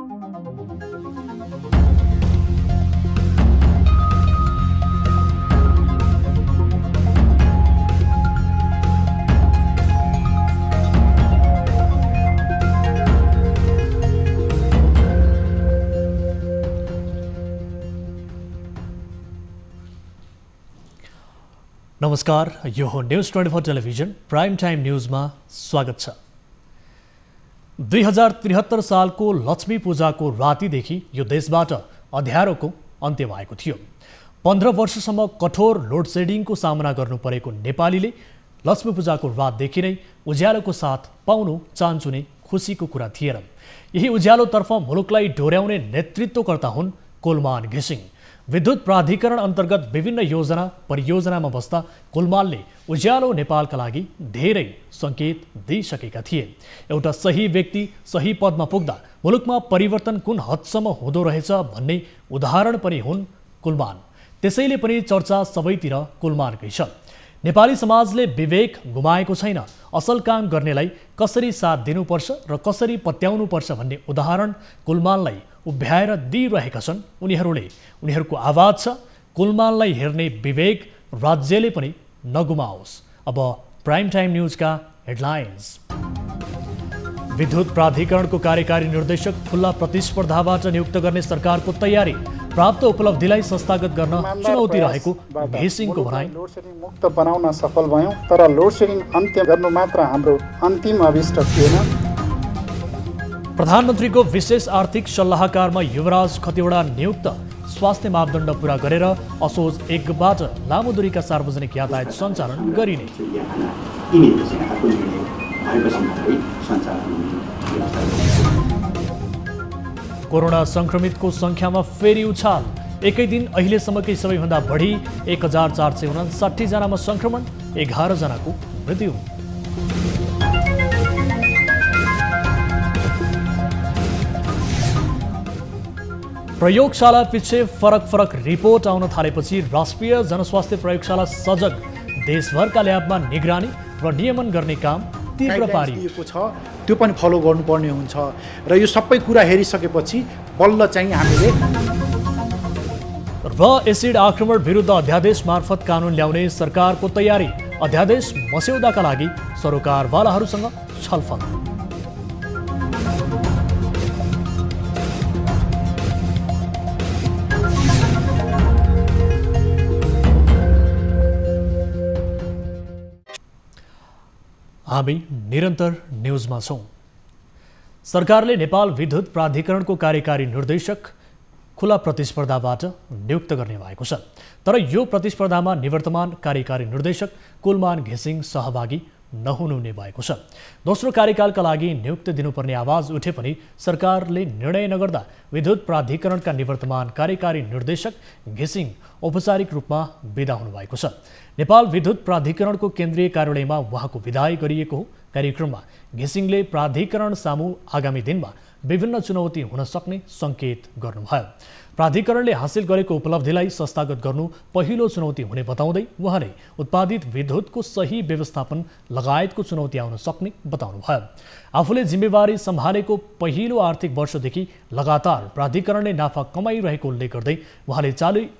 नमस्कार, यो हो न्यूज 24 टेलिभिजन प्राइम टाइम न्यूजमा स्वागत छ। 2073 सालको लक्ष्मी पूजाको रातिदेखि यो देशबाट अँध्यारोको अन्त्य भएको थियो। 15 वर्षसम्म कठोर लोड सेडिङको सामना गर्नु परेको नेपालीले लक्ष्मी पूजाको रातदेखि नै उज्यालोको साथ पाउनु चान्चुने खुसीको कुरा थिएन। यही उज्यालोतर्फ मुलुकलाई डोर्याउने नेतृत्वकर्ता हुन् कुलमान घिसिङ। विद्युत प्राधिकरण अन्तर्गत विभिन्न योजना परियोजनामा बस्दा कुलमानले उज्यालो नेपालका लागि धेरै सङ्केत दिइसकेका थिए। एउटा सही व्यक्ति सही पदमा पुग्दा मुलुकमा परिवर्तन कुन हदसम्म हुँदो रहेछ भन्ने उदाहरण पनि हुन् कुलमान। त्यसैले पनि चर्चा सबैतिर कुलमानकै छ। नेपाली समाजले विवेक गुमाएको छैन। असल काम गर्नेलाई कसरी साथ दिनुपर्छ र कसरी पत्याउनुपर्छ भन्ने उदाहरण कुलमानलाई उभ्याएर दिइरहेका छन् उनीहरूको आवाज छ। कुलमानलाई हेर्ने विवेक राज्यले पनि नगुमाओस्। अब प्राइम टाइम न्यूजका हेडलाइन्स। विद्युत प्राधिकरणको कार्यकारी निर्देशक खुल्ला प्रतिस्पर्धाबाट नियुक्त गर्ने सरकारको तयारी। प्राप्त उपलब्धिलाई संस्थागत गर्न चुनौती रहेको घिसिङको भनाइ। लोड सेडिङ मुक्त बनाउन सफल भयौं, तर लोड सेडिङ अन्त्य गर्नु मात्र हाम्रो अन्तिम अभिष्ट थिएन। प्रधानमन्त्रीको विशेष आर्थिक सल्लाहकारमा युवराज खतिवडा नियुक्त। स्वास्थ्य मापदण्ड पूरा गरेर असोज 1बाट लामो दूरीका सार्वजनिक यातायात सञ्चालन गरिने। कोरोना संक्रमितको संख्यामा फेरि उछाल। एकै दिन अहिलेसम्मकै सबैभन्दा बढी 1459 जनामा संक्रमण, 11 जनाको मृत्यु। प्रयोगशाला पछि फरक रिपोर्ट आउन थालेपछि राष्ट्रिय जनस्वास्थ्य प्रयोगशाला सजग। देशभरका ल्याबमा निगरानी र नियमन गर्ने काम तीव्र पारिएको छ, त्यो पनि फलो गर्नुपर्ने हुन्छ। र यो सबै कुरा हेरिसकेपछि बल्ल चाहिँ हामीले एसिड आक्रमण विरुद्ध अध्यादेश मार्फत कानुन ल्याउने सरकारको तयारी। अध्यादेश मस्यौदाका लागि सरोकारवालाहरूसँग छलफल। हामी निरन्तर न्यूजमा छौं। सरकारले नेपाल विद्युत प्राधिकरणको कार्यकारी निर्देशक खुला प्रतिस्पर्धाबाट नियुक्त गर्ने भएको छ। तर यो प्रतिस्पर्धामा निवर्तमान कार्यकारी निर्देशक कुलमान घिसिङ सहभागी नहुनुहुने भएको छ। दोस्रो कार्यकालका लागि नियुक्त दिनुपर्ने आवाज उठे पनि सरकारले निर्णय नगर्दा विद्युत प्राधिकरणका निवर्तमान कार्यकारी निर्देशक घिसिङ औपचारिक रूपमा बिदा हुनुभएको छ। नेपाल विद्युत प्राधिकरणको केन्द्रीय कार्यालयमा उहाँको विदाई गरिएको हो। कार्यक्रममा घिसिङले प्राधिकरण सामु आगामी दिनमा विभिन्न चुनौती हुन सक्ने सङ्केत गर्नुभयो। प्राधिकरणले हासिल गरेको उपलब्धिलाई संस्थागत गर्नु पहिलो चुनौती हुने बताउँदै उहाँले उत्पादित विद्युतको सही व्यवस्थापन लगायतको चुनौती आउन सक्ने बताउनुभयो। आफूले जिम्मेवारी सम्हालेको पहिलो आर्थिक वर्षदेखि लगातार प्राधिकरणले नाफा कमाइरहेको उल्लेख गर्दै उहाँले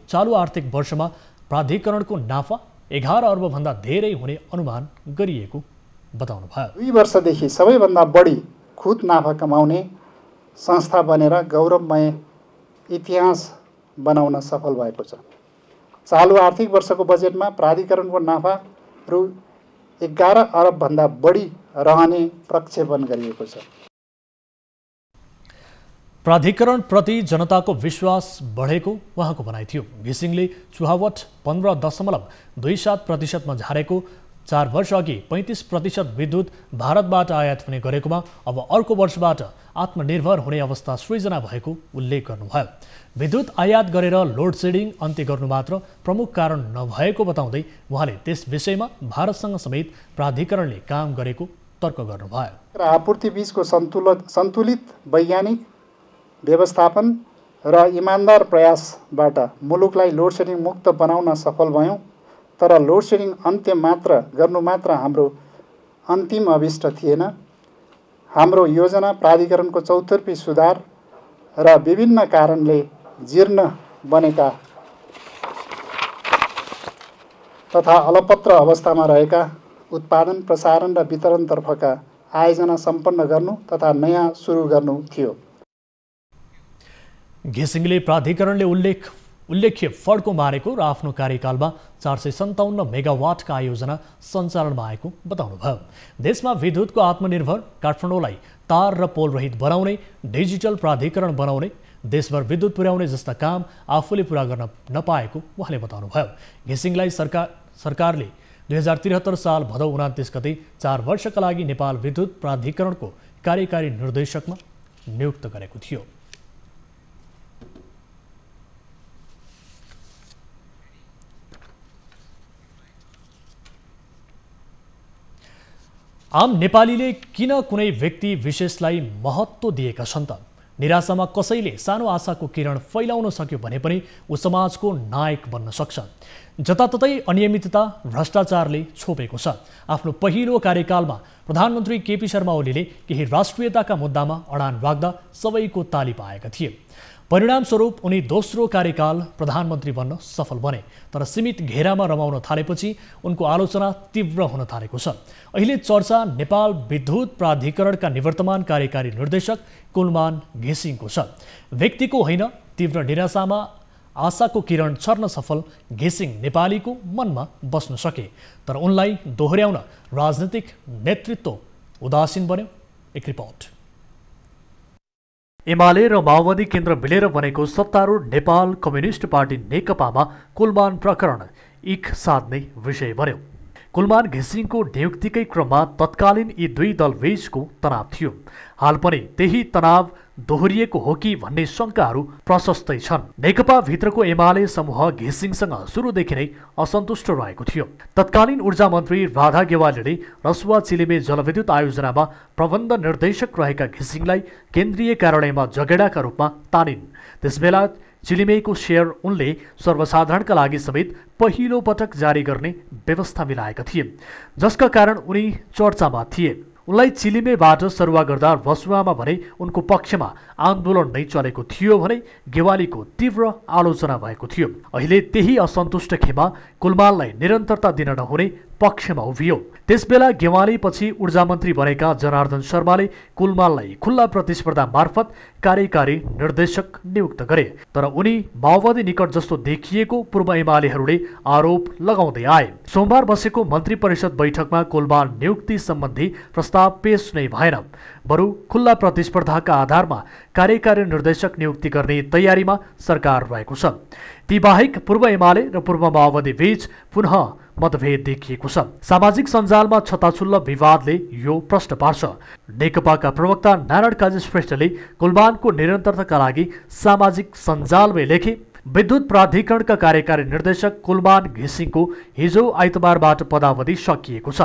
चालु आर्थिक वर्षमा प्राधिकरणको नाफा 11 अर्बभन्दा धेरै हुने अनुमान गरिएको बताउनुभयो। 2 वर्षदेखि सबैभन्दा बढी खुद नाफा कमाउने संस्था बनेर गौरवमय इतिहास बनाउन सफल भएको छ। चालु आर्थिक वर्षको बजेटमा प्राधिकरणको नाफा रु 11 अरबभन्दा बढी रहने प्रक्षेपण गरिएको छ। प्राधिकरण प्रति जनताको विश्वास बढेको उहाँको भनाइ थियो। घिसिङले चुहावट 15.27% झारेको 4 वर्ष अघि 35% विद्युत भारतबाट आयात हुने गरेकोमा अब अर्को वर्षबाट आत्मनिर्भर हुने अवस्था सृजना भएको उल्लेख गर्नुभयो। विद्युत आयात गरेर लोड सेडिङ अन्त्य गर्नु मात्र प्रमुख कारण नभएको बताउँदै उहाँले त्यस विषयमा भारतसँग समेत प्राधिकरणले काम गरेको तर्क गर्नुभयो। आपूर्ति बीचको सन्तुलित वैज्ञानिक व्यवस्थापन र इमानदार प्रयासबाट मुलुकलाई लोड सेडिङ मुक्त बनाउन सफल भयौं। तर लोड सेडिङ अन्त्य गर्नु मात्र हाम्रो अन्तिम अभिष्ट थिएन। हाम्रो योजना प्राधिकरणको चौतर्फी सुधार र विभिन्न कारणले जीर्ण बनेका तथा अलपत्र अवस्थामा रहेका उत्पादन, प्रसारण र वितरणतर्फका आयोजना सम्पन्न गर्नु तथा नयाँ सुरु गर्नु थियो। घिसिङले प्राधिकरणले उल्लेख्य फड्को मारेको र आफ्नो कार्यकालमा 457 मेगावाटका आयोजना सञ्चालनमा आएको बताउनुभयो। देशमा विद्युतको आत्मनिर्भर, काठमाडौँलाई तार र पोल रहित बनाउने, डिजिटल प्राधिकरण बनाउने, देशभर विद्युत पुर्याउने जस्ता काम आफूले पुरा गर्न नपाएको उहाँले बताउनुभयो। घिसिङलाई सरकारले 2073 साल भदौ 29 गते 4 वर्षका लागि नेपाल विद्युत प्राधिकरणको कार्यकारी निर्देशकमा नियुक्त गरेको थियो। आम नेपालीले किन कुनै व्यक्ति विशेषलाई महत्त्व दिएका छन् त? निराशामा कसैले सानो आशाको किरण फैलाउन सक्यो भने पनि ऊ समाजको नायक बन्न सक्छ। जताततै अनियमितता, भ्रष्टाचारले छोपेको छ। आफ्नो पहिलो कार्यकालमा प्रधानमन्त्री केपी शर्मा ओलीले केही राष्ट्रियताका मुद्दामा अडान राख्दा सबैको ताली पाएका थिए। परिणामस्वरूप उनी दोस्रो कार्यकाल प्रधानमन्त्री बन्न सफल बने। तर सीमित घेरामा रमाउन थालेपछि उनको आलोचना तीव्र हुन थालेको छ। अहिले चर्चा नेपाल विद्युत प्राधिकरणका निवर्तमान कार्यकारी निर्देशक कुलमान घिसिङको छ। व्यक्तिको होइन, तीव्र निराशामा आशाको किरण छर्न सफल घिसिङ नेपालीको मनमा बस्न सके। तर उनलाई दोहोर्याउन राजनीतिक नेतृत्व उदासीन बन्यो। एक रिपोर्ट। एमाले र माओवादी केन्द्र मिलेर बनेको सत्तारूढ नेपाल कम्युनिस्ट पार्टी नेकपामा कुलमान प्रकरण एक साध्ने विषय बन्यो। कुलमान घिसिङको नियुक्तिकै क्रममा तत्कालीन यी दुई दलबीचको तनाव थियो। हाल पनि त्यही तनाव दोहोरिएको हो कि भन्ने शङ्काहरू प्रशस्तै छन्। नेकपा भित्रको एमाले समूह घिसिङसँग सुरुदेखि नै असन्तुष्ट रहेको थियो। तत्कालीन ऊर्जा मन्त्री राधा गेवालीले रसुवा चिलिमे जलविद्युत आयोजनामा प्रबन्ध निर्देशक रहेका घिसिङलाई केन्द्रीय कार्यालयमा जगेडाका रूपमा तानिन्। त्यसबेला चिलिमेको सेयर उनले सर्वसाधारणका लागि समेत पहिलो पटक जारी गर्ने व्यवस्था मिलाएका थिए, जसका कारण उनी चर्चामा थिए। उनलाई चिलिमेबाट सरुवा गर्दा रसुवामा भने उनको पक्षमा आन्दोलन नै चलेको थियो भने गेवालीको तीव्र आलोचना भएको थियो। अहिले त्यही असन्तुष्ट खेमा कुलमानलाई निरन्तरता दिन नहुने पक्षमा उभियो। त्यसबेला गेवालीपछि ऊर्जा मन्त्री बनेका जनार्दन शर्माले कुलमानलाई खुल्ला प्रतिस्पर्धा मार्फत कार्यकारी निर्देशक नियुक्त गरे। तर उनी माओवादी निकट जस्तो देखिएको पूर्व एमालेहरूले आरोप लगाउँदै आए। सोमबार बसेको मन्त्री परिषद बैठकमा कुलमान नियुक्ति सम्बन्धी प्रस्ताव पेश नै भएन। बरु खुल्ला प्रतिस्पर्धाका आधारमा कार्यकारी निर्देशक नियुक्ति गर्ने तयारीमा सरकार रहेको छ। ती बाहेक पूर्व एमाले र पूर्व माओवादी बीच पुनः मतभेद देखिएको छ। सामाजिक सञ्जालमा छताछुल्ल विवादले यो प्रश्न पार्छ। नेकपाका प्रवक्ता नारायण काजी श्रेष्ठले कुलमानको निरन्तरताका लागि सामाजिक सञ्जालमै लेखे, विद्युत प्राधिकरणका कार्यकारी निर्देशक कुलमान घिसिङको हिजो आइतबारबाट पदावधि सकिएको छ।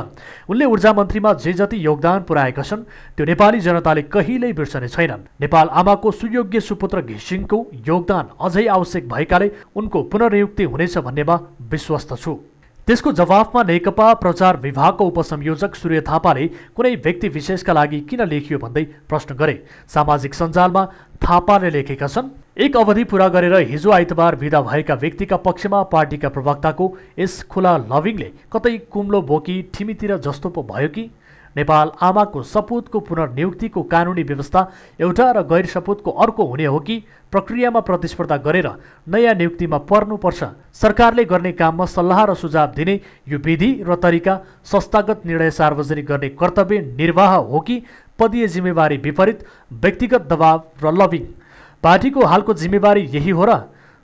उनले ऊर्जा मन्त्रीमा जे जति योगदान पुर्याएका छन् त्यो नेपाली जनताले कहिल्यै बिर्सने छैनन्। नेपाल आमाको सुयोग्य सुपुत्र घिसिङको योगदान अझै आवश्यक भएकाले उनको पुनर्नियुक्ति हुनेछ भन्नेमा विश्वस्त छु। त्यसको जवाफमा नेकपा प्रचार विभागको उपसंयोजक सूर्य थापाले कुनै व्यक्ति विशेषका लागि किन लेखियो भन्दै प्रश्न गरे। सामाजिक सञ्जालमा थापाले लेखेका छन्, एक अवधि पूरा गरेर हिजो आइतबार विदा भएका व्यक्तिका पक्षमा पार्टीका प्रवक्ताको यस खुला लभिङले कतै कुम्लो बोकी ठिमीतिर जस्तो पो भयो कि? नेपाल आमाको सपुतको पुनर्नियुक्तिको कानुनी व्यवस्था एउटा र गैर सपुतको अर्को हुने हो कि प्रक्रियामा प्रतिस्पर्धा गरेर नयाँ नियुक्तिमा पर्नुपर्छ? सरकारले गर्ने काममा सल्लाह र सुझाव दिने यो विधि र तरिका संस्थागत निर्णय सार्वजनिक गर्ने कर्तव्य निर्वाह हो कि पदीय जिम्मेवारी विपरीत व्यक्तिगत दबाव र लबिङ? पार्टीको हालको जिम्मेवारी यही हो र?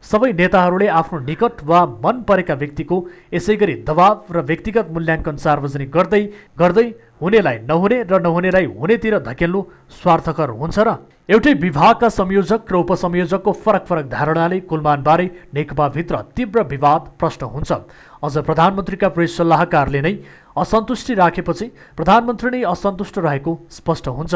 सबै नेताहरूले आफ्नो निकट वा मन परेका व्यक्तिको यसैगरी दबाव र व्यक्तिगत मूल्याङ्कन सार्वजनिक गर्दै हुनेलाई नहुने र नहुनेलाई हुनेतिर धकेल्नु स्वार्थकर हुन्छ र? एउटै विभागका संयोजक र उपसंयोजकको फरक फरक धारणाले कुलमानबारे नेकपाभित्र तीव्र विवाद प्रश्न हुन्छ। अझ प्रधानमन्त्रीका प्रेस सल्लाहकारले नै असन्तुष्टि राखेपछि प्रधानमन्त्री नै असन्तुष्ट रहेको स्पष्ट हुन्छ।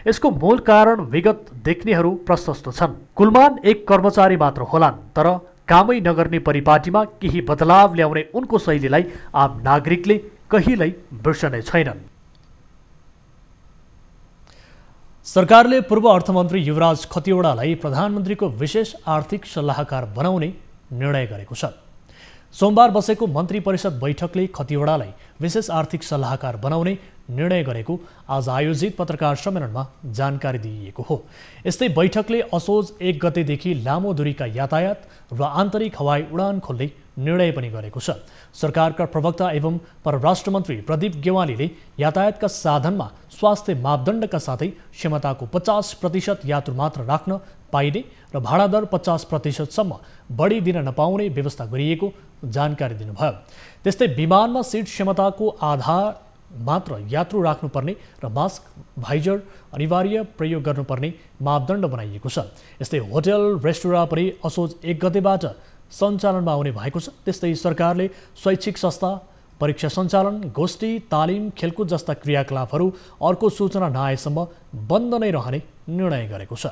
यसको मूल कारण विगत देख्नेहरू प्रशस्त छन्। कुलमान एक कर्मचारी मात्र होलान्, तर कामै नगर्ने परिपाटीमा केही बदलाव ल्याउने उनको शैलीलाई आम नागरिकले कहिल्यै बिर्सने छैनन्। सरकारले पूर्व अर्थमन्त्री युवराज खतिवडालाई प्रधानमन्त्रीको विशेष आर्थिक सल्लाहकार बनाउने निर्णय गरेको छ। सोमबार बसेको मन्त्री परिषद बैठकले खतिवडालाई विशेष आर्थिक सल्लाहकार बनाउने निर्णय गरेको आज आयोजित पत्रकार सम्मेलनमा जानकारी दिइएको हो। यस्तै बैठकले असोज 1 गतेदेखि लामो दूरीका यातायात र आन्तरिक हवाई उडान खोल्ने निर्णय पनि गरेको छ। सरकारका प्रवक्ता एवं परराष्ट्र मन्त्री प्रदीप गेवालीले यातायातका साधनमा स्वास्थ्य मापदण्डका साथै क्षमताको 50% यात्रु मात्र राख्न पाइने र भाडा दर 50%सम्म बढी दिन नपाउने व्यवस्था गरिएको जानकारी दिनुभयो। त्यस्तै विमानमा सिट क्षमताको आधा मात्र यात्रु राख्नुपर्ने र मास्क भाइजर अनिवार्य प्रयोग गर्नुपर्ने मापदण्ड बनाइएको छ। यस्तै होटल रेस्टुराँ पनि असोज 1 गतेबाट सञ्चालनमा आउने भएको छ। त्यस्तै सरकारले शैक्षिक संस्था, परीक्षा सञ्चालन, गोष्ठी, तालिम, खेलकुद जस्ता क्रियाकलापहरू अर्को सूचना नआएसम्म बन्द नै रहने निर्णय गरेको छ।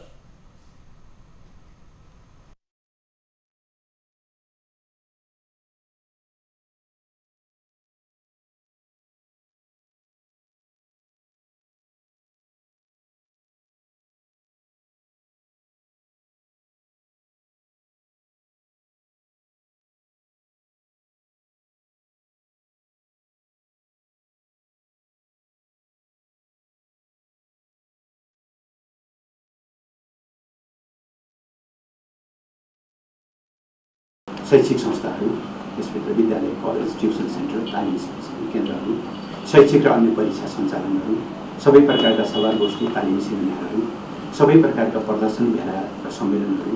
शैक्षिक संस्थाहरू, त्यसभित्र विद्यालय, कलेज, ट्युसन सेन्टर, तालिम केन्द्रहरू, शैक्षिक र अन्य परीक्षा सञ्चालनहरू, सबै प्रकारका सभागोष्ठी, तालिम सेमिनारहरू, सबै प्रकारका प्रदर्शन, भेला र सम्मेलनहरू,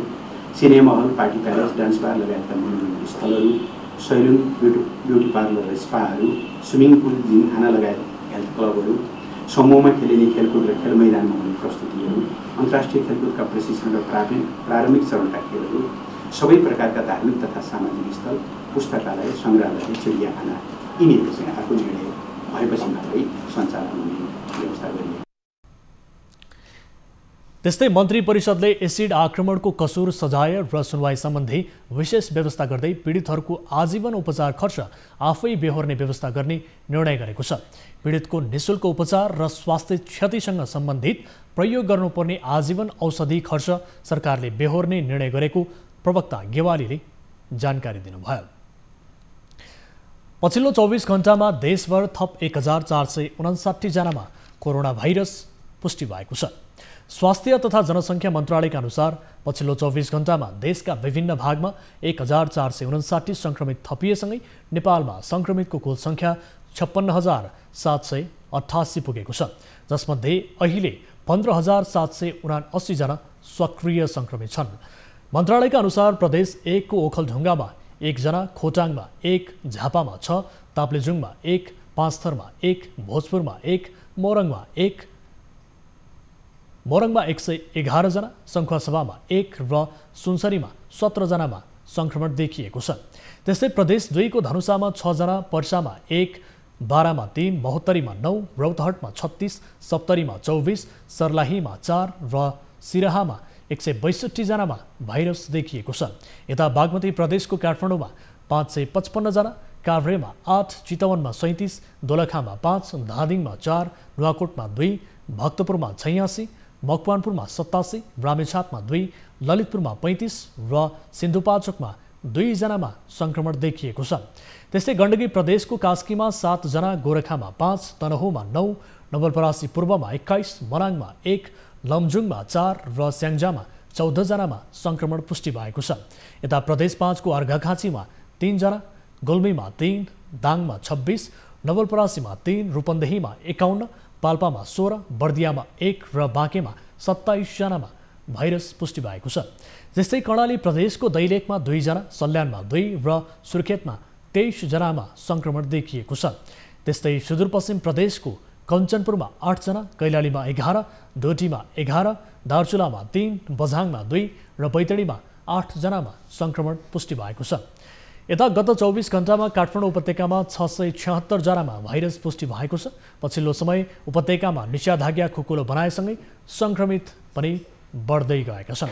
cinema hall, party palace, dance bar लगायतका मनोरञ्जन स्थलहरू, सैलुन, ब्युटी पार्लर र स्पाहरू, स्विमिङ पुल, जिमखाना लगायत हेल्थ क्लबहरू, समूहमा खेलिने खेलकुद र खेल मैदानमा हुने प्रस्तुतिहरू, अन्तर्राष्ट्रिय खेलकुदका प्रशिक्षण र प्रारम्भिक चरणका खेलहरू, सबै प्रकारका धार्मिक तथा सामाजिक स्थल, पुस्तकालय, सङ्ग्रहालय, चिडियाखाना यिनीहरू चाहिँ अर्को निर्णय भएपछि मात्रै सञ्चालन हुने व्यवस्था गरियो। त्यस्तै मन्त्री परिषदले एसिड आक्रमणको कसुर सजाय र सुनवाई सम्बन्धी विशेष व्यवस्था गर्दै पीडितहरूको आजीवन उपचार खर्च आफै बेहोर्ने व्यवस्था गर्ने निर्णय गरेको छ। पीडितको निःशुल्क उपचार र स्वास्थ्य क्षतिसँग सम्बन्धित प्रयोग गर्नुपर्ने आजीवन औषधि खर्च सरकारले बेहोर्ने निर्णय गरेको प्रवक्ता गेवालीले जानकारी दिनुभयो। पछिल्लो 24 घण्टामा देशभर थप 1459 जनामा कोरोना भाइरस पुष्टि भएको छ। स्वास्थ्य तथा जनसङ्ख्या मन्त्रालयका अनुसार पछिल्लो 24 घण्टामा देशका विभिन्न भागमा 1459 सङ्क्रमित थपिएसँगै नेपालमा सङ्क्रमितको कुल सङ्ख्या 56,788 पुगेको छ, जसमध्ये अहिले 15,779 जना सक्रिय सङ्क्रमित छन्। मन्त्रालयका अनुसार प्रदेश 1 को ओखलढुङ्गामा 1 जना, खोटाङमा 1, झापामा 6, ताप्लेजुङमा 1, पाँचथरमा 1, भोजपुरमा 1, मोरङमा 111 जना, सङ्खुवासभामा 1 र सुनसरीमा 17 जनामा सङ्क्रमण देखिएको छ। त्यस्तै प्रदेश 2 को धनुषामा 6 जना, पर्सामा 1, बारामा 3, महोत्तरीमा 9, रौतहटमा 36, सप्तरीमा 24, सर्लाहीमा 4 र सिराहामा 162 जनामा भाइरस देखिएको छ। यता बागमती प्रदेशको काठमाडौँमा 555 जना, काभ्रेमा 8, चितवनमा 37, दोलखामा 5, धादिङमा 4, नुवाकोटमा 2, भक्तपुरमा 86, मकवानपुरमा 87, रामेछापमा 2, ललितपुरमा 35 र सिन्धुपाल्चोकमा 2 जनामा सङ्क्रमण देखिएको छ। त्यस्तै गण्डकी प्रदेशको कास्कीमा 7 जना, गोरखामा 5, तनहुँमा 9, नवलपरासी पूर्वमा 21, मनाङमा 1, लमजुङमा 4 र स्याङ्जामा 14 जनामा सङ्क्रमण पुष्टि भएको छ। यता प्रदेश 5 को अर्घाखाँचीमा 3 जना, गुल्मीमा 3, दाङमा 26, नवलपरासीमा 3, रूपन्देहीमा 51, पाल्पामा 16, बर्दियामा 1 र बाँकेमा 27 जनामा भाइरस पुष्टि भएको छ। त्यस्तै कर्णाली प्रदेशको दैलेखमा 2 जना, सल्यानमा 2 र सुर्खेतमा 23 जनामा सङ्क्रमण देखिएको छ। त्यस्तै सुदूरपश्चिम प्रदेशको कञ्चनपुरमा 8 जना, कैलालीमा 11, डोटीमा 11, दार्चुलामा 3, बझाङमा 2 र बैतडीमा 8 जनामा सङ्क्रमण पुष्टि भएको छ। यता गत 24 घण्टामा काठमाडौँ उपत्यकामा 676 जनामा भाइरस पुष्टि भएको छ। पछिल्लो समय उपत्यकामा निषेधाज्ञा खुकुलो बनाएसँगै सङ्क्रमित पनि बढ्दै गएका छन्।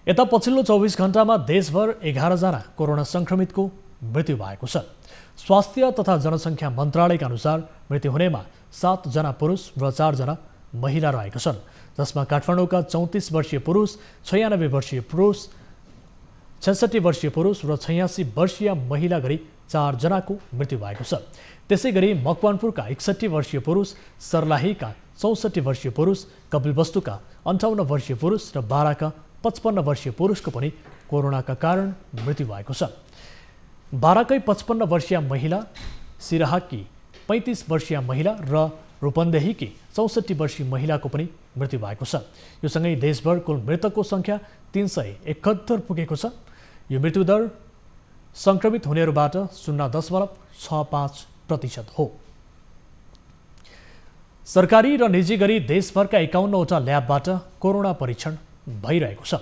यता पछिल्लो 24 घण्टामा देशभर 11 जना कोरोना सङ्क्रमितको मृत्यु भएको छ। स्वास्थ्य तथा जनसङ्ख्या मन्त्रालयका अनुसार मृत्यु हुनेमा 7 जना पुरुष र 4 जना महिला रहेका छन्, जसमा काठमाडौँका 34 वर्षीय पुरुष, 96 वर्षीय पुरुष, 66 वर्षीय पुरुष र 86 वर्षीय महिला गरी 4 जनाको मृत्यु भएको छ। त्यसै गरी मकवानपुरका 61 वर्षीय पुरुष, सर्लाहीका 64 वर्षीय पुरुष, कपिलवस्तुका 58 वर्षीय पुरुष र बाराका 55 वर्षीय पुरुषको पनि कोरोनाका कारण मृत्यु भएको छ। बाराकै 55 वर्षीय महिला, सिराहाकी 35 वर्षीय महिला र रूपन्देहीकी 64 वर्षीय महिलाको पनि मृत्यु भएको छ। यो सँगै देशभर कुल मृतकको सङ्ख्या 371 पुगेको छ। यो मृत्युदर सङ्क्रमित हुनेहरूबाट 0.65% हो। सरकारी र निजी गरी देशभरका 51वटा ल्याबबाट कोरोना परीक्षण भइरहेको छ।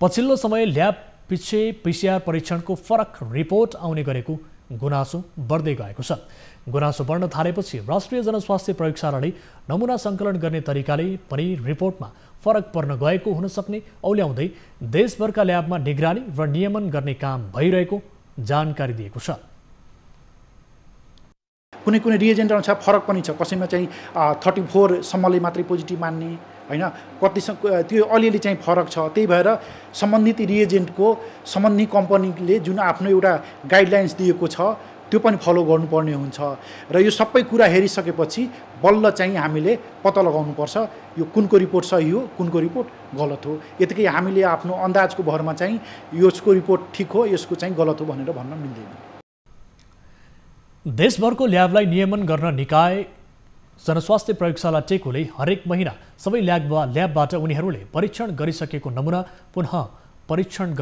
पछिल्लो समय ल्याब पछि PCR परीक्षणको फरक रिपोर्ट आउने गरेको गुनासो बढ्दै गएको छ। गुनासो बढ्न थालेपछि राष्ट्रिय जनस्वास्थ्य प्रयोगशालाले नमुना सङ्कलन गर्ने तरिकाले पनि रिपोर्टमा फरक पर्न गएको हुन सक्ने औल्याउँदै देशभरका ल्याबमा निगरानी र नियमन गर्ने काम भइरहेको जानकारी दिएको छ। कुनै कुनै रिएजेन्ट अनुसार फरक पनि छ। कसैमा चाहिँ 34 सम्मले मात्रै पोजिटिभ मान्ने हैन, कतिसँग त्यो अलिअलि चाहिँ फरक छ। त्यही भएर सम्बन्धित रिएजेन्टको सम्बन्धित कम्पनीले जुन आफ्नो एउटा गाइडलाइन्स दिएको छ त्यो पनि फलो गर्नुपर्ने हुन्छ र यो सबै कुरा हेरिसकेपछि बल्ल चाहिँ हामीले पत्ता लगाउनुपर्छ यो कुनको रिपोर्ट सही हो, कुनको रिपोर्ट गलत हो। यतिकै हामीले आफ्नो अन्दाजको भरमा चाहिँ यसको रिपोर्ट ठिक हो, यसको चाहिँ गलत हो भनेर भन्न मिल्दैन। देशभरको ल्याबलाई नियमन गर्न निकाय जनस्वास्थ्य प्रयोगशाला टेकोले हरेक महिना सबै ल्याबबाट उनीहरूले परीक्षण गरिसकेको नमुना पुनः परीक्षण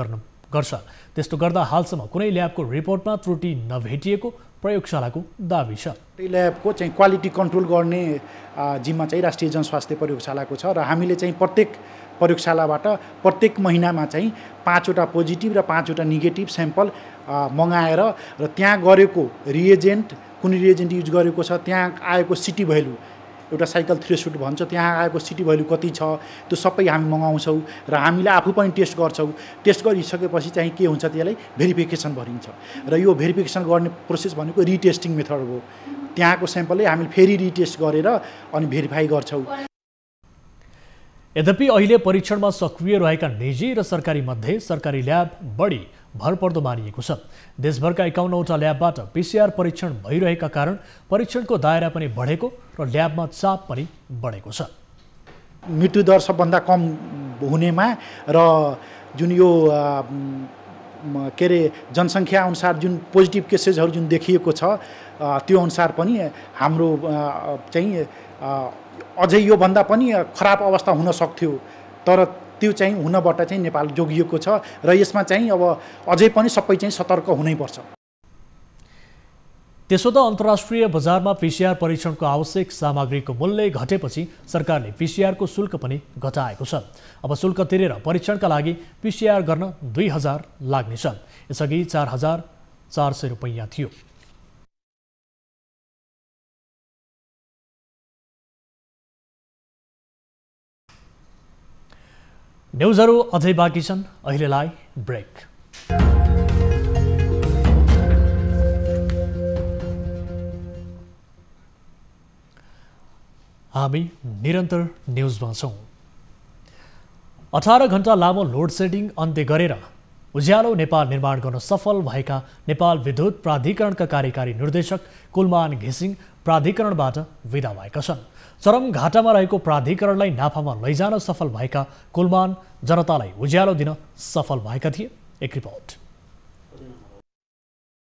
गर्छ। त्यस्तो गर्दा हालसम्म कुनै ल्याबको रिपोर्टमा त्रुटि नभेटिएको प्रयोगशालाको दाबी छ। ल्याबको चाहिँ क्वालिटी कन्ट्रोल गर्ने जिम्मा चाहिँ राष्ट्रिय जनस्वास्थ्य प्रयोगशालाको छ र हामीले चाहिँ प्रत्येक प्रयोगशालाबाट प्रत्येक महिनामा चाहिँ 5वटा पोजिटिभ र 5वटा नेगेटिभ स्याम्पल मगाएर र त्यहाँ गरेको रिएजेन्ट कुन रिएजेन्ट युज गरेको छ, त्यहाँ आएको सिटी भ्यालु एउटा साइकल थ्रेसोल्ड भन्छ, त्यहाँ आएको सिटी भ्यालु कति छ त्यो सबै हामी मगाउँछौँ र हामीले आफू पनि टेस्ट गर्छौँ। टेस्ट गरिसकेपछि चाहिँ के हुन्छ त्यसलाई भेरिफिकेसन भनिन्छ र यो भेरिफिकेसन गर्ने प्रोसेस भनेको रिटेस्टिङ मेथड हो। त्यहाँको स्याम्पलले हामीले फेरि रिटेस्ट गरेर अनि भेरिफाई गर्छौँ। यद्यपि अहिले परीक्षणमा सक्रिय रहेका निजी र सरकारी मध्ये सरकारी ल्याब बढी भरपर्दो मानिएको छ। देशभरका 51वटा ल्याबबाट PCR परीक्षण भइरहेका कारण परीक्षणको दायरा पनि बढेको र ल्याबमा चाप पनि बढेको छ। मृत्युदर सबभन्दा कम हुनेमा र जुन यो के अरे जनसङ्ख्या अनुसार जुन पोजिटिभ केसेसहरू जुन देखिएको छ त्यो अनुसार पनि हाम्रो चाहिँ अझै योभन्दा पनि खराब अवस्था हुन सक्थ्यो, तर त्यो चाहिँ हुनबाट चाहिँ नेपाल जोगिएको छ र यसमा चाहिँ अब अझै पनि सबै चाहिँ सतर्क हुनैपर्छ। त्यसो त अन्तर्राष्ट्रिय बजारमा PCR परीक्षणको आवश्यक सामग्रीको मूल्य घटेपछि सरकारले PCR को शुल्क पनि घटाएको छ। अब शुल्क तिरेर परीक्षणका लागि PCR गर्न 2000 लाग्नेछ। यसअघि 4400 रुपैयाँ थियो। न्युजहरू अझै बाँकी छन्, अहिलेलाई ब्रेक। हामी निरन्तर न्युजमा छौँ। 18 घण्टा लामो लोड सेडिङ अन्त्य गरेर उज्यालो नेपाल निर्माण गर्न सफल भएका नेपाल विद्युत प्राधिकरणका कार्यकारी निर्देशक कुलमान घिसिङ प्राधिकरणबाट विदा भएका छन्। चरम घाटामा रहेको प्राधिकरणलाई नाफामा लैजान सफल भएका कुलमान जनतालाई उज्यालो दिन सफल भएका थिए। एक रिपोर्ट।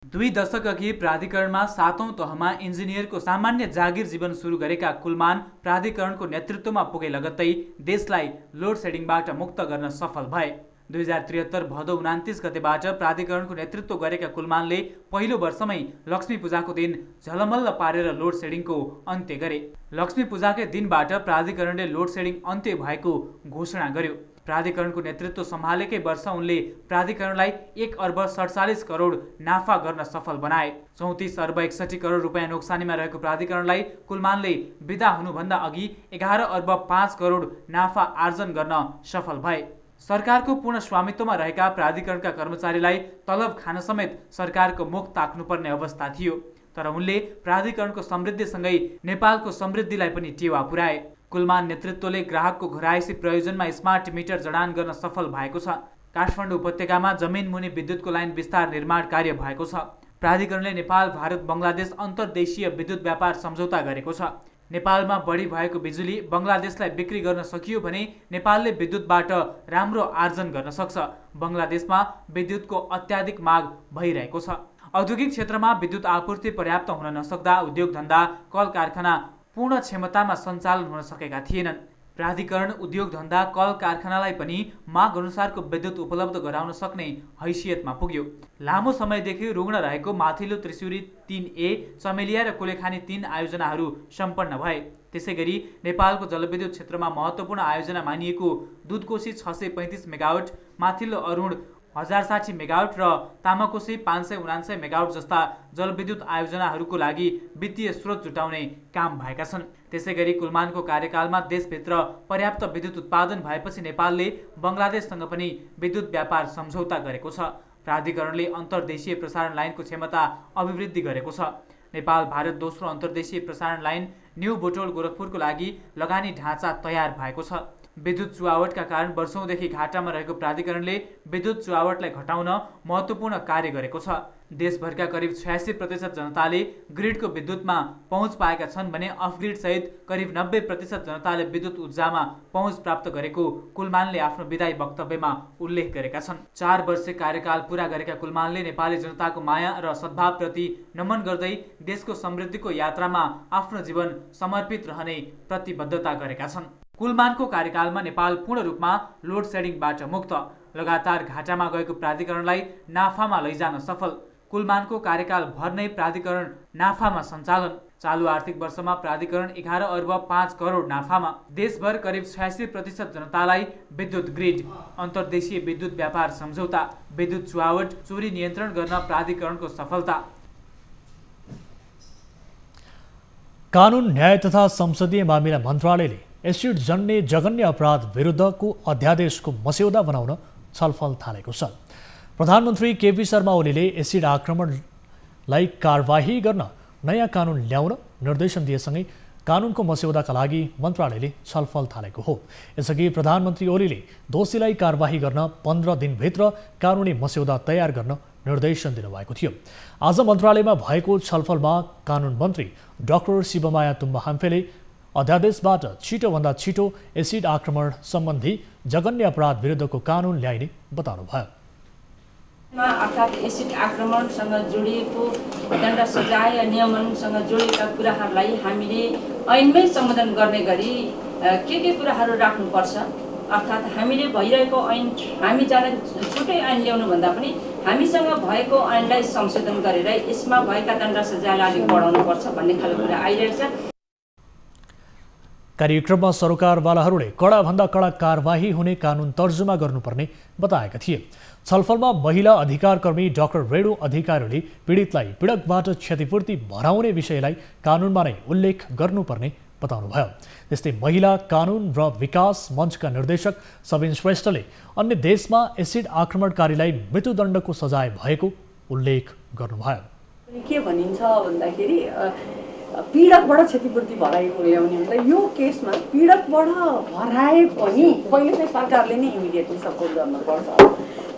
2 दशक अघि प्राधिकरणमा 7औं तहमा इन्जिनियरको सामान्य जागिर जीवन सुरु गरेका कुलमान प्राधिकरणको नेतृत्वमा पुगे लगत्तै देशलाई लोड सेडिङबाट मुक्त गर्न सफल भए। 2073 भदौ 29 गतेबाट प्राधिकरणको नेतृत्व गरेका कुलमानले पहिलो वर्षमै लक्ष्मी पूजाको दिन झलमल्ल पारेर लोड सेडिङको अन्त्य गरे। लक्ष्मी पूजाकै दिनबाट प्राधिकरणले लोड सेडिङ अन्त्य भएको घोषणा गर्यो। प्राधिकरणको नेतृत्व सम्हालेकै वर्ष उनले प्राधिकरणलाई 1 अर्ब 47 करोड नाफा गर्न सफल बनाए। 34 अर्ब 61 करोड रुपैयाँ नोक्सानीमा रहेको प्राधिकरणलाई कुलमानले विदा हुनुभन्दा अघि 11 अर्ब 5 करोड नाफा आर्जन गर्न सफल भए। सरकारको पूर्ण स्वामित्वमा रहेका प्राधिकरणका कर्मचारीलाई तलब खान समेत सरकारको मुख ताक्नुपर्ने अवस्था थियो, तर उनले प्राधिकरणको समृद्धिसँगै नेपालको समृद्धिलाई पनि टेवा पुर्याए। कुलमान नेतृत्वले ग्राहकको घरायसी प्रयोजनमा स्मार्ट मिटर जडान गर्न सफल भएको छ। काठमाडौँ उपत्यकामा जमिन मुनि विद्युतको लाइन विस्तार निर्माण कार्य भएको छ। प्राधिकरणले नेपाल भारत बङ्गलादेश अन्तर्देशीय विद्युत व्यापार सम्झौता गरेको छ। नेपालमा बढी भएको बिजुली बङ्गलादेशलाई बिक्री गर्न सकियो भने नेपालले विद्युतबाट राम्रो आर्जन गर्न सक्छ। बङ्गलादेशमा विद्युतको अत्याधिक माग भइरहेको छ। औद्योगिक क्षेत्रमा विद्युत आपूर्ति पर्याप्त हुन नसक्दा उद्योग धन्दा कल कारखाना पूर्ण क्षमतामा सञ्चालन हुन सकेका थिएनन्। प्राधिकरण उद्योग धन्दा कल कारखानालाई पनि माग अनुसारको विद्युत उपलब्ध गराउन सक्ने हैसियतमा पुग्यो। लामो समयदेखि रुग्ण रहेको माथिल्लो त्रिशुरी 3A, चमेलिया र कुलेखानी 3 आयोजनाहरू सम्पन्न भए। त्यसैगरी नेपालको जलविद्युत क्षेत्रमा महत्त्वपूर्ण आयोजना मानिएको दुधकोशी 635 मेगावाट, माथिल्लो अरुण 1060 मेगावाट र तामाकोशी 579 मेगावाट जस्ता जलविद्युत आयोजनाहरूको लागि वित्तीय स्रोत जुटाउने काम भएका छन्। त्यसैगरी कुलमानको कार्यकालमा देशभित्र पर्याप्त विद्युत उत्पादन भएपछि नेपालले बङ्गलादेशसँग पनि विद्युत व्यापार सम्झौता गरेको छ। प्राधिकरणले अन्तर्देशीय प्रसारण लाइनको क्षमता अभिवृद्धि गरेको छ। नेपाल भारत दोस्रो अन्तर्देशीय प्रसारण लाइन न्यू बोटोल गोरखपुरको लागि लगानी ढाँचा तयार भएको छ। विद्युत चुहावटका कारण वर्षौंदेखि घाटामा रहेको प्राधिकरणले विद्युत चुहावटलाई घटाउन महत्त्वपूर्ण कार्य गरेको छ। देशभरका करिब 86% जनताले ग्रिडको विद्युतमा पहुँच पाएका छन् भने अफग्रिड सहित करिब 90% जनताले विद्युत ऊर्जामा पहुँच प्राप्त गरेको कुलमानले आफ्नो विदायी वक्तव्यमा उल्लेख गरेका छन्। 4 वर्षे कार्यकाल पूरा गरेका कुलमानले नेपाली जनताको माया र सद्भावप्रति नमन गर्दै देशको समृद्धिको यात्रामा आफ्नो जीवन समर्पित रहने प्रतिबद्धता गरेका छन्। कुलमानको कार्यकालमा नेपाल पूर्ण रूपमा लोड सेडिङबाट मुक्त, लगातार घाटामा गएको प्राधिकरणलाई नाफामा लैजान सफल। कुलमानको कार्यकाल भर नै प्राधिकरण नाफामा सञ्चालन। चालु आर्थिक वर्षमा प्राधिकरण 11 अर्ब 5 करोड नाफामा। देशभर करिब 86% जनतालाई विद्युत ग्रिड, अन्तर्देशीय विद्युत व्यापार सम्झौता, विद्युत चुहावट चोरी नियन्त्रण गर्न प्राधिकरणको सफलता। कानुन, न्याय तथा संसदीय मामिला मन्त्रालयले एसिड जन्य जघन्य अपराध विरुद्धको अध्यादेशको मस्यौदा बनाउन छलफल थालेको छ। प्रधानमन्त्री केपी शर्मा ओलीले एसिड आक्रमणलाई कारबाही गर्न नयाँ कानुन ल्याउन निर्देशन दिएसँगै कानुनको मस्यौदाका लागि मन्त्रालयले छलफल थालेको हो। यसअघि प्रधानमन्त्री ओलीले दोषीलाई कारबाही गर्न 15 दिनभित्र कानुनी मस्यौदा तयार गर्न निर्देशन दिनुभएको थियो। आज मन्त्रालयमा भएको छलफलमा कानुन मन्त्री डाक्टर शिवमाया तुम्बा-हाम्फेले अध्यादेशबाट छिटोभन्दा छिटो एसिड आक्रमण सम्बन्धी जघन्य अपराध विरुद्धको कानुन ल्याइने बताउनुभयो। अर्थात् एसिड आक्रमणसँग जोडिएको दण्ड सजाय नियमनसँग जोडिएका कुराहरूलाई हामीले ऐनमै सम्बोधन गर्ने गरी के कुराहरू राख्नुपर्छ। अर्थात् हामीले भइरहेको ऐन हामी जाने छुट्टै ऐन ल्याउनुभन्दा पनि हामीसँग भएको ऐनलाई संशोधन गरेर यसमा भएका दण्ड सजायलाई अलिक बढाउनुपर्छ भन्ने खालको कुरा आइरहेको छ। कार्यक्रममा सरोकारवालाहरूले कडाभन्दा कडा कारबाही हुने कानुन तर्जुमा गर्नुपर्ने बताएका थिए। छलफलमा महिला अधिकारकर्मी डाक्टर रेणु अधिकारीले पीडितलाई पीडकबाट क्षतिपूर्ति भराउने विषयलाई कानुनमा नै उल्लेख गर्नुपर्ने बताउनुभयो। त्यस्तै महिला कानुन र विकास मञ्चका निर्देशक सबिन श्रेष्ठले अन्य देशमा एसिड आक्रमणकारीलाई मृत्युदण्डको सजाय भएको उल्लेख गर्नुभयो। के भनिन्छ भन्दाखेरि पीडकबाट क्षतिपूर्ति भराएको ल्याउने मतलब यो केसमा पीडकबाट भराए पनि पहिले चाहिँ सरकारले नै इमिडिएटली सपोर्ट गर्नुपर्छ।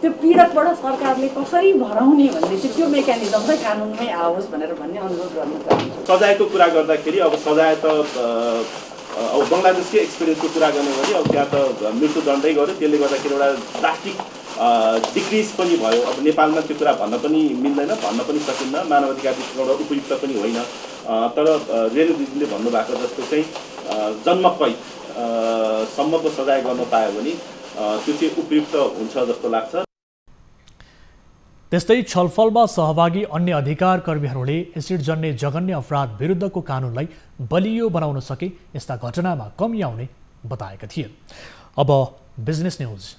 त्यो पीडकबाट सरकारले कसरी भराउने भन्ने चाहिँ त्यो मेकानिजम चाहिँ कानुनमै आओस् भनेर भन्ने अनुरोध गर्न चाहन्छु। सजायको कुरा गर्दाखेरि अब सजाय त अब बङ्गलादेशकै एक्सपिरियन्सको कुरा गर्ने भने अब त्यहाँ त मृत्युदण्डै गर्यो। त्यसले गर्दाखेरि एउटा ड्रास्टिक डिक्रिज पनि भयो। अब नेपालमा त्यो कुरा भन्न पनि मिल्दैन, भन्न पनि सकिन्न, मानव अधिकार दृष्टिकोणबाट उपयुक्त पनि होइन। तर रेणु दिदीले भन्नुभएको जस्तो चाहिँ जन्म कैद सम्मको सजाय गर्न पायो भने त्यो चाहिँ उपयुक्त हुन्छ जस्तो लाग्छ। त्यस्तै छलफलमा सहभागी अन्य अधिकार कर्मीहरूले एसिड जन्य जघन्य अपराध विरुद्धको कानुनलाई बलियो बनाउन सके यस्ता घटनामा कमी आउने बताएका थिए। अब बिजनेस न्युज।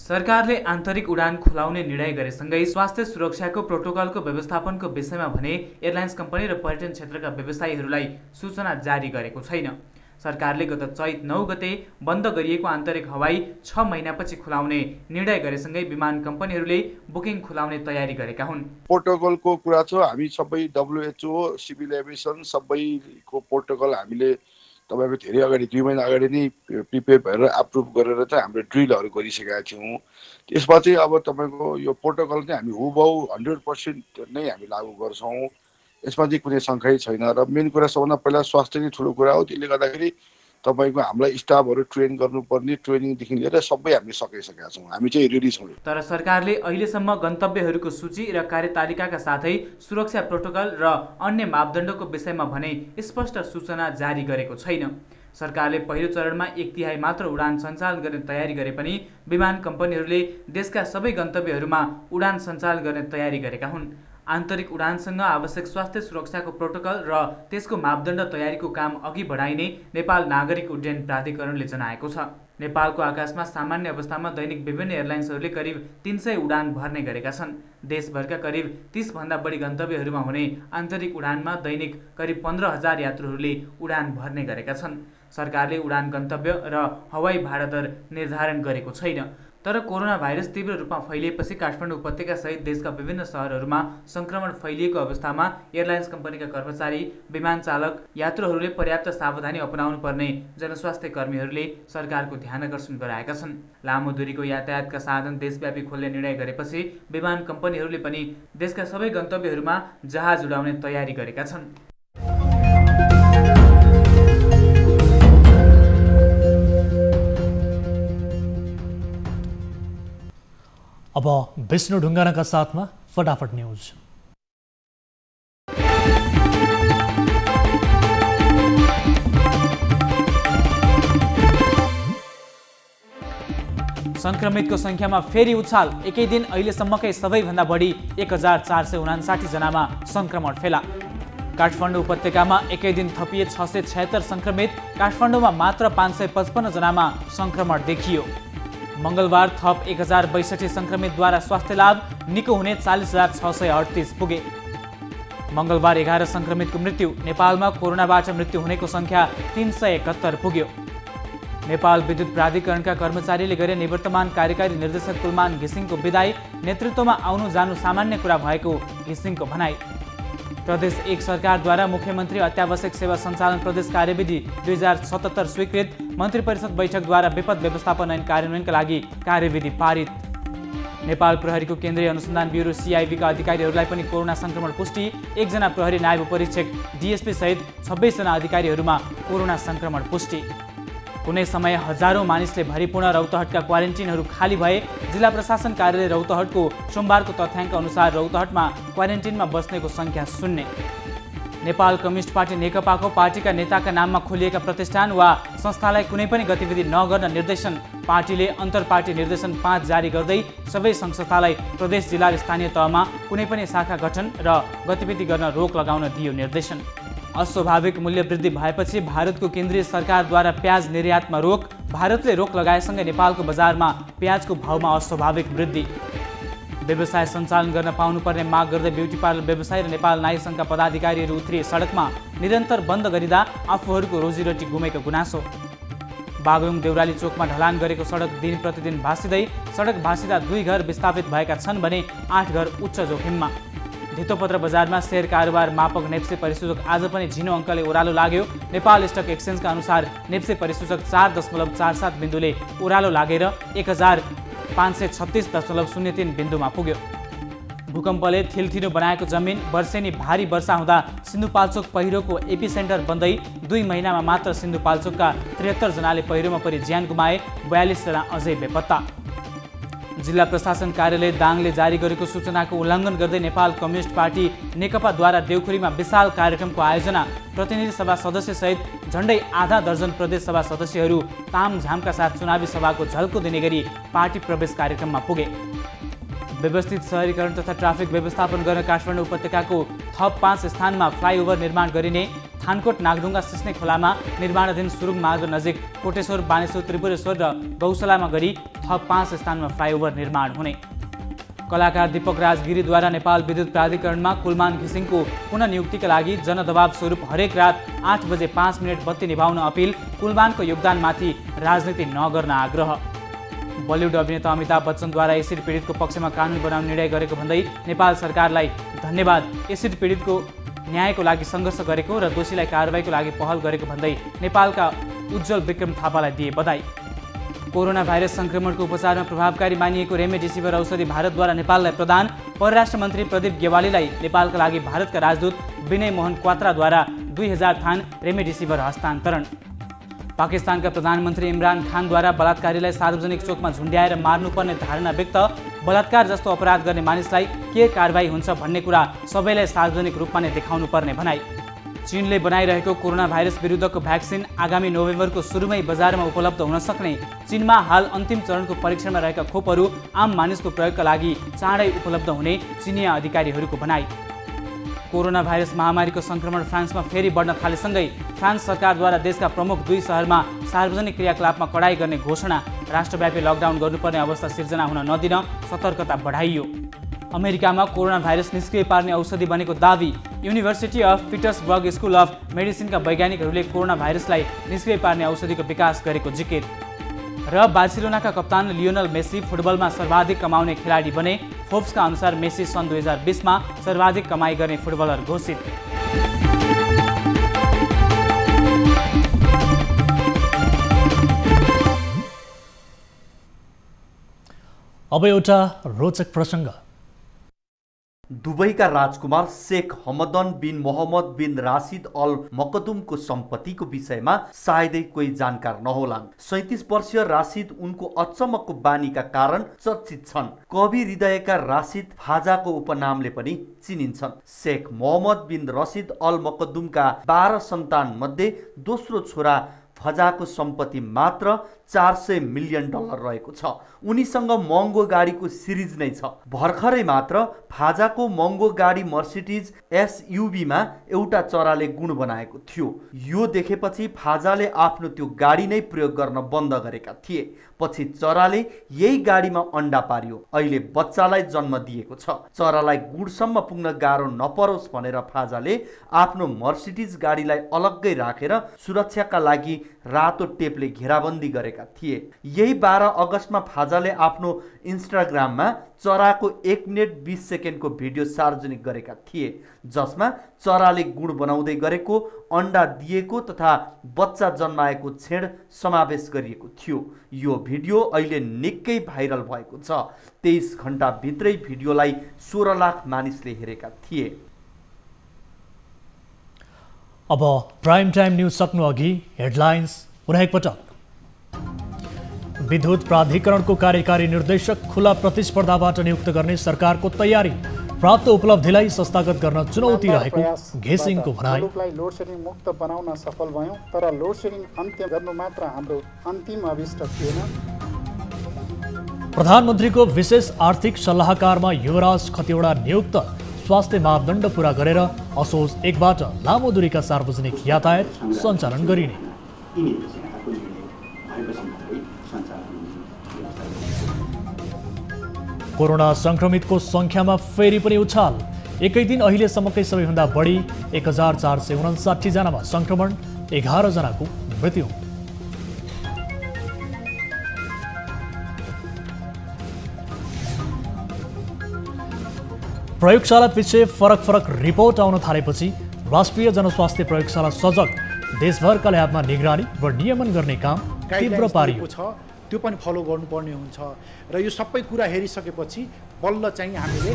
सरकारले आन्तरिक उडान खुलाउने निर्णय गरेसँगै स्वास्थ्य सुरक्षाको प्रोटोकलको व्यवस्थापनको विषयमा भने एयरलाइन्स कम्पनी र पर्यटन क्षेत्रका व्यवसायीहरूलाई सूचना जारी गरेको छैन। सरकारले गत चैत 9 गते बन्द गरिएको आन्तरिक हवाई 6 महिनापछि खुलाउने निर्णय गरेसँगै विमान कम्पनीहरूले बुकिङ खुलाउने तयारी गरेका हुन्। प्रोटोकलको कुरा छ, हामी सबै WHO सिभिल एभिएसन सबैको प्रोटोकल हामीले तपाईको धेरै अगाडि 2 महिना अगाडि नै प्रिपेयर भएर अप्रुभ गरेर चाहिँ हाम्रो ड्रिलहरू गरिसकेका थियौँ। त्यसमा चाहिँ अब तपाईको यो प्रोटोकल चाहिँ हामी हुबहु 100% नै हामी लागू गर्छौँ। यसमा चाहिँ कुनै शङ्कै छैन र मेन कुरा सबभन्दा पहिला स्वास्थ्य नै ठुलो कुरा हो। त्यसले गर्दाखेरि तपाईको हामीलाई स्टाफहरू ट्रेन गर्नुपर्ने ट्रेनिङदेखि लिएर सबै हामीले सकिसकेका छौँ। हामी चाहिँ रेडी छौँ। तर सरकारले अहिलेसम्म गन्तव्यहरूको सूची र कार्यतालिकाका साथै सुरक्षा प्रोटोकल र अन्य मापदण्डको विषयमा भने स्पष्ट सूचना जारी गरेको छैन। सरकारले पहिलो चरणमा 1/3 मात्र उडान सञ्चालन गर्ने तयारी गरे पनि विमान कम्पनीहरूले देशका सबै गन्तव्यहरूमा उडान सञ्चालन गर्ने तयारी गरेका हुन्। आन्तरिक उडानसँग आवश्यक स्वास्थ्य सुरक्षाको प्रोटोकल र त्यसको मापदण्ड तयारीको काम अघि बढाइने नेपाल नागरिक उड्डयन प्राधिकरणले जनाएको छ। नेपालको आकाशमा सामान्य अवस्थामा दैनिक विभिन्न एयरलाइन्सहरूले करिब 300 उडान भर्ने गरेका छन्। देशभरका करिब 30 भन्दा बढी गन्तव्यहरूमा हुने आन्तरिक उडानमा दैनिक करिब 15,000 यात्रुहरूले उडान भर्ने गरेका छन्। सरकारले उडान गन्तव्य र हवाई भाडा दर निर्धारण गरेको छैन। तर कोरोना भाइरस तीव्र रूपमा फैलिएपछि काठमाडौँ उपत्यका सहित देशका विभिन्न शहरहरूमा संक्रमण फैलिएको अवस्थामा एयरलाइन्स कम्पनीका कर्मचारी, विमान चालक, यात्रुहरूले पर्याप्त सावधानी अपनाउनु पर्ने जनस्वास्थ्य कर्मीहरूले सरकारको ध्यान आकर्षण गराएका छन्। लामो दूरीको यातायातका साधन देशव्यापी खोल्ने निर्णय गरेपछि विमान कम्पनीहरूले पनि देशका सबै गन्तव्यहरूमा जहाज उडाउने तयारी गरेका छन्। अब विष्णु ढुङ्गानाका साथमा फटाफट न्यूज। संक्रमितको संख्यामा फेरि उछाल। एकै दिन अहिलेसम्मकै सबैभन्दा बढी 1459 जनामा संक्रमण फेला। काठमाडौँ उपत्यकामा एकै दिन थपिए 676 संक्रमित। काठमाडौँमा मात्र 555 जनामा संक्रमण देखियो। मंगलबार थप 1062 संक्रमितद्वारा स्वास्थ्य लाभ निको हुने 40,638 पुगे। मंगलबार 11 संक्रमितको मृत्यु। नेपालमा कोरोनाबाट मृत्यु हुनेको संख्या 371 पुग्यो। नेपाल विद्युत प्राधिकरणका कर्मचारीले गरे निवर्तमान कार्यकारी निर्देशक कुलमान घिसिङको विदाई। नेतृत्वमा आउनु जानु सामान्य कुरा भएको घिसिङको भनाई। प्रदेश 1 सरकारद्वारा मुख्यमन्त्री अत्यावश्यक सेवा सञ्चालन प्रदेश कार्यविधि 2077 स्वीकृत। मन्त्री परिषद बैठकद्वारा विपद व्यवस्थापन ऐन कार्यान्वयनका लागि कार्यविधि पारित। नेपाल प्रहरीको केन्द्रीय अनुसन्धान ब्युरो CIB का अधिकारीहरूलाई पनि कोरोना संक्रमण पुष्टि। 1 जना प्रहरी नायब परीक्षक DSP सहित 26 जना अधिकारीहरूमा कोरोना संक्रमण पुष्टि। कुनै समय हजारौं मानिसले भरिपूर्ण रौतहटका क्वारेन्टिनहरू खाली भए। जिल्ला प्रशासन कार्यालय रौतहटको सोमबारको तथ्याङ्क अनुसार रौतहटमा क्वारेन्टिनमा बस्नेको संख्या 0। नेपाल कम्युनिस्ट पार्टी नेकपाको पार्टीका नेताका नाममा खोलिएका प्रतिष्ठान वा संस्थालाई कुनै पनि गतिविधि नगर्न निर्देशन। पार्टीले अन्तर्पार्टी निर्देशन 5 जारी गर्दै सबै संस्थालाई प्रदेश, जिल्ला र स्थानीय तहमा कुनै पनि शाखा गठन र गतिविधि गर्न रोक लगाउन दियो निर्देशन। अस्वाभाविक मूल्य वृद्धि भएपछि भारतको केन्द्रीय सरकारद्वारा प्याज निर्यातमा रोक। भारतले रोक लगाएसँगै नेपालको बजारमा प्याजको भाउमा अस्वाभाविक वृद्धि। व्यवसाय सञ्चालन गर्न पाउनुपर्ने माग गर्दै ब्युटी पार्लर व्यवसायी र नेपाल नाई सङ्घका पदाधिकारीहरू उत्रिए सडकमा। निरन्तर बन्द गरिँदा आफूहरूको रोजीरोटी गुमेको गुनासो। बागलुङ देउराली चोकमा ढलान गरेको सडक दिन प्रतिदिन भासिँदै। सडक भासिँदा 2 घर विस्थापित भएका छन् भने 8 घर उच्च जोखिममा। धितोपत्र बजारमा सेयर कारोबार मापक नेप्से परिसूचक आज पनि झिनो अङ्कले ओह्रालो लाग्यो। नेपाल स्टक एक्सचेन्जका अनुसार नेप्से परिसूचक 4.47 बिन्दुले ओह्रालो लागेर 1536.03 बिन्दुमा पुग्यो। भूकम्पले थिलथिलो बनाएको जमिन। वर्षेनी भारी वर्षा हुँदा सिन्धुपाल्चोक पहिरोको एपिसेन्टर बन्दै 2 महिनामा मात्र सिन्धुपाल्चोकका 73 जनाले पहिरोमा परि ज्यान गुमाए। 42 जना अझै बेपत्ता। जिल्ला प्रशासन कार्यालय दाङले जारी गरेको सूचनाको उल्लङ्घन गर्दै नेपाल कम्युनिस्ट पार्टी नेकपाद्वारा देउखुरीमा विशाल कार्यक्रमको आयोजना। प्रतिनिधि सभा सदस्यसहित झण्डै आधा दर्जन प्रदेश सभा सदस्यहरू तामझामका साथ चुनावी सभाको झल्को दिने गरी पार्टी प्रवेश कार्यक्रममा पुगे। व्यवस्थित सहरीकरण तथा ट्राफिक व्यवस्थापन गर्न काठमाडौँ उपत्यकाको थप 5 स्थानमा फ्लाइओभर निर्माण गरिने। थानकोट नागढुङ्गा सिस्ने खोलामा निर्माणाधीन सुरुङ मार्ग नजिक कोटेश्वर, बानेश्वर, त्रिपुरेश्वर र गौशालामा गरी थप 5 स्थानमा फ्लाइओभर निर्माण हुने। कलाकार दीपक राजगिरीद्वारा नेपाल विद्युत प्राधिकरणमा कुलमान घिसिङको पुनः नियुक्तिका लागि जनदबाव स्वरूप हरेक रात 8 बजे 5 मिनट बत्ती निभाउन अपिल, कुलमानको योगदानमाथि राजनीति नगर्न आग्रह। बलिउड अभिनेता अमिताभ बच्चनद्वारा एसिड पीडितको पक्षमा कानुन बनाउने निर्णय गरेको भन्दै नेपाल सरकारलाई धन्यवाद। एसिड पीडितको न्यायको लागि सङ्घर्ष गरेको र दोषीलाई कारबाहीको लागि पहल गरेको भन्दै नेपालका उज्जवल विक्रम थापालाई दिए बधाई। कोरोना भाइरस संक्रमणको उपचारमा प्रभावकारी मानिएको रेमडेसिभिर औषधि भारतद्वारा नेपाललाई प्रदान। परराष्ट्र मन्त्री प्रदीप गेवालीलाई नेपालका लागि भारतका राजदूत विनय मोहन क्वात्राद्वारा 2000 थान रेमडेसिभिर हस्तान्तरण। पाकिस्तानका प्रधानमन्त्री इमरान खानद्वारा बलात्कारीलाई सार्वजनिक चोकमा झुन्ड्याएर मार्नुपर्ने धारणा व्यक्त। बलात्कार जस्तो अपराध गर्ने मानिसलाई के कारबाही हुन्छ भन्ने कुरा सबैलाई सार्वजनिक रूपमा नै देखाउनु पर्ने भनाई। चीनले बनाइरहेको कोरोना भाइरस विरुद्धको भ्याक्सिन आगामी नोभेम्बरको सुरुमै बजारमा उपलब्ध हुन सक्ने। चीनमा हाल अन्तिम चरणको परीक्षणमा रहेका खोपहरू आम मानिसको प्रयोगका लागि चाँडै उपलब्ध हुने चिनिया अधिकारीहरूको भनाई। कोरोना भाइरस महामारीको संक्रमण फ्रान्समा फेरि बढ्न थालेसँगै फ्रान्स सरकारद्वारा देशका प्रमुख 2 शहरमा सार्वजनिक क्रियाकलापमा कडाई गर्ने घोषणा। राष्ट्रव्यापी लकडाउन गर्नुपर्ने अवस्था सिर्जना हुन नदिन सतर्कता बढाइयो। अमेरिकामा कोरोना भाइरस निष्क्रिय पार्ने औषधि बनेको दावी। University of Petersburg school of मेडिसिनका वैज्ञानिकहरूले कोरोना भाइरसलाई निष्क्रिय पार्ने औषधिको विकास गरेको जिकिर। र बार्सिलोनाका कप्तान लियोनल मेसी फुटबलमा सर्वाधिक कमाउने खेलाडी बने। फोर्ब्सका अनुसार मेसी सन् 2020 मा सर्वाधिक कमाई गर्ने फुटबलर घोषित। अब एउटा रोचक प्रसङ्ग। दुबईका राजकुमार शेख हमदन बिन मोहम्मद बिन राशिद अल मकदुमको सम्पत्तिको विषयमा सायदै कोही जानकार नहोलान्। 37 वर्षीय राशिद उनको अचम्मको बानीका कारण चर्चित छन्। कवि हृदयका राशिद फाजाको उपनामले पनि चिनिन्छन्। शेख मोहम्मद बिन रशिद अल मकदुमका 12 सन्तान मध्ये दोस्रो छोरा फजाको सम्पत्ति मात्र $400 मिलियन रहेको छ। उनीसँग महँगो गाडीको सिरिज नै छ। भर्खरै मात्र फाजाको महँगो गाडी मर्सिडिज एसयुभीमा एउटा चराले गुण बनाएको थियो। यो देखेपछि फाजाले आफ्नो त्यो गाडी नै प्रयोग गर्न बन्द गरेका थिए। पछि चराले यही गाडीमा अन्डा पार्यो। अहिले बच्चालाई जन्म दिएको छ। चरालाई गुडसम्म पुग्न गाह्रो नपरोस् भनेर फाजाले आफ्नो मर्सिडिज गाडीलाई अलग्गै राखेर सुरक्षाका लागि रातो टेपले घेराबन्दी गरेका थिए। यही 12 अगस्तमा फाजाले आफ्नो इन्स्टाग्राममा चराको 1 मिनेट 20 सेकेन्डको भिडियो सार्वजनिक गरेका थिए, जसमा चराले गुण बनाउँदै गरेको, अन्डा दिएको तथा बच्चा जन्माएको क्षण समावेश गरिएको थियो। यो भिडियो अहिले निकै भाइरल भएको छ। 23 घण्टाभित्रै भिडियोलाई 16 लाख मानिसले हेरेका थिए। अब प्राइम टाइम न्यूज सक्नु अघि हेडलाइन्स पुनः एकपटक। विद्युत प्राधिकरणको कार्यकारी निर्देशक खुला प्रतिस्पर्धाबाट नियुक्त गर्ने सरकारको तयारी। प्राप्त उपलब्धिलाई संस्थागत गर्न चुनौती रहेको घिसिङको भनाई। लोड सेडिङ मुक्त बनाउन सफल भयौं, तर लोड सेडिङ अन्त्य गर्नु मात्र हाम्रो अन्तिम अभिष्ट थिएन। प्रधानमन्त्रीको विशेष आर्थिक सल्लाहकारमा युवराज खतिवडा नियुक्त। स्वास्थ्य मापदण्ड पूरा गरेर असोज 1 बाट लामो दूरीका सार्वजनिक यातायात सञ्चालन गरिने। कोरोना संक्रमितको संख्यामा फेरि पनि उछाल। एकै दिन अहिलेसम्मकै सबैभन्दा बढी 1459 जनामा संक्रमण, 11 जनाको मृत्यु। प्रयोगशाला पछि फरक रिपोर्ट आउन थालेपछि राष्ट्रिय जनस्वास्थ्य प्रयोगशाला सजग। देशभरका ल्याबमा निगरानी र नियमन गर्ने काम तीव्र पारियो छ, त्यो पनि फलो गर्नुपर्ने हुन्छ। र यो सबै कुरा हेरिसकेपछि बल्ल चाहिँ हामीले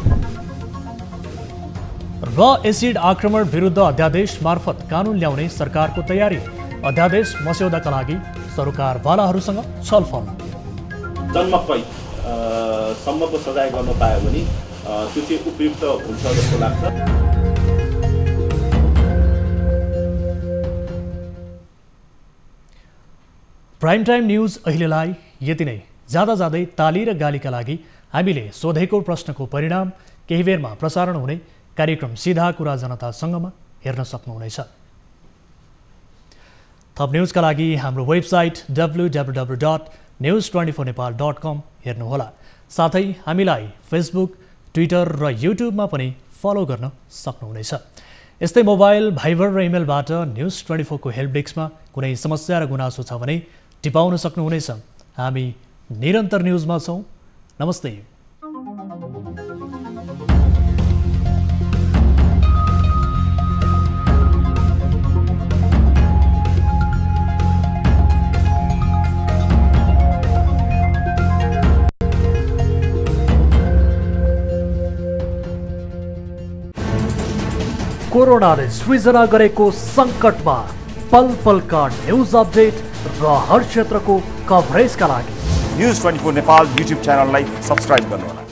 एसिड आक्रमण विरुद्ध अध्यादेश मार्फत कानुन ल्याउने सरकारको तयारी। अध्यादेश मस्यौदाका लागि सरकारवालाहरूसँग छलफल। जन्मकै सम्मको सजाय गर्न पायो भने त्यो चाहिँ उपयुक्त हुन्छ जस्तो लाग्छ। प्राइम टाइम न्यूज अहिलेलाई यति नै। जाँदै ताली र गालीका लागि हामीले सोधेको प्रश्नको परिणाम केही बेरमा प्रसारण हुने कार्यक्रम सीधा कुरा जनतासँगमा हेर्न सक्नुहुनेछ। थप न्यूजका लागि हाम्रो वेबसाइट www.news24nepal.com हेर्नुहोला। साथै हामीलाई फेसबुक, ट्विटर र युट्युबमा पनि फलो गर्न सक्नुहुनेछ। यस्तै मोबाइल, भाइबर र इमेलबाट न्युज 24 को हेल्प डेस्कमा कुनै समस्या र गुनासो छ भने टिपाउन सक्नुहुनेछ। हामी निरन्तर न्युजमा छौँ। नमस्ते। कोरोनाले सृजना गरेको सङ्कटमा पल पलका न्युज अपडेट र हर क्षेत्रको कभरेजका लागि न्युज 24 नेपाल युट्युब च्यानललाई सब्स्क्राइब गर्नुहोला।